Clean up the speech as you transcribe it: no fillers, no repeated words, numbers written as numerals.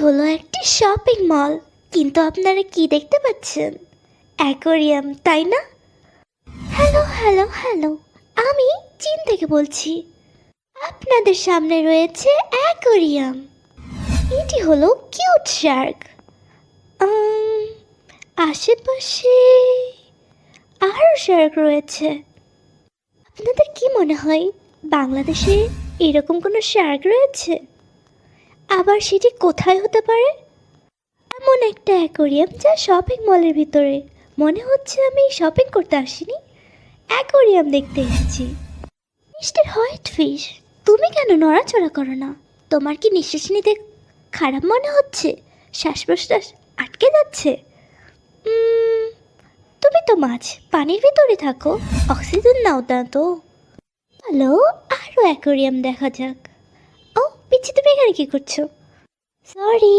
হলো একটি shopping mall, কিন্তু আপনারা কি দেখতে পাচ্ছেন? অ্যাকোয়ারিয়াম, তাই না? হ্যালো হ্যালো হ্যালো, আমি চীন থেকে বলছি। আপনাদের সামনে রয়েছে অ্যাকোয়ারিয়াম। এটি হলো কিউট শার্ক। আশেপাশে আরও শার্ক রয়েছে। আপনাদের কি মনে হয় বাংলাদেশে এরকম কোনো শার্ক রয়েছে? আবার সেটি কোথায় হতে পারে? এমন একটা অ্যাকোয়ারিয়াম যা শপিং মলের ভিতরে। মনে হচ্ছে আমি শপিং করতে আসিনি, অ্যাকোয়ারিয়াম দেখতে এসেছি। মিস্টার হোয়াইট ফিশ, তুমি কেন নড়াচড়া করো না? তোমার কি নিঃশ্বাস নিতে খারাপ মনে হচ্ছে? শ্বাস প্রশ্বাস আটকে যাচ্ছে? তুমি তো মাছ, পানির ভিতরে থাকো, অক্সিজেন নাও না তো। হ্যালো, আরও অ্যাকোয়ারিয়াম দেখা যাক। ও পিচ্ছি, তুমি এখানে কি করছো? সরি।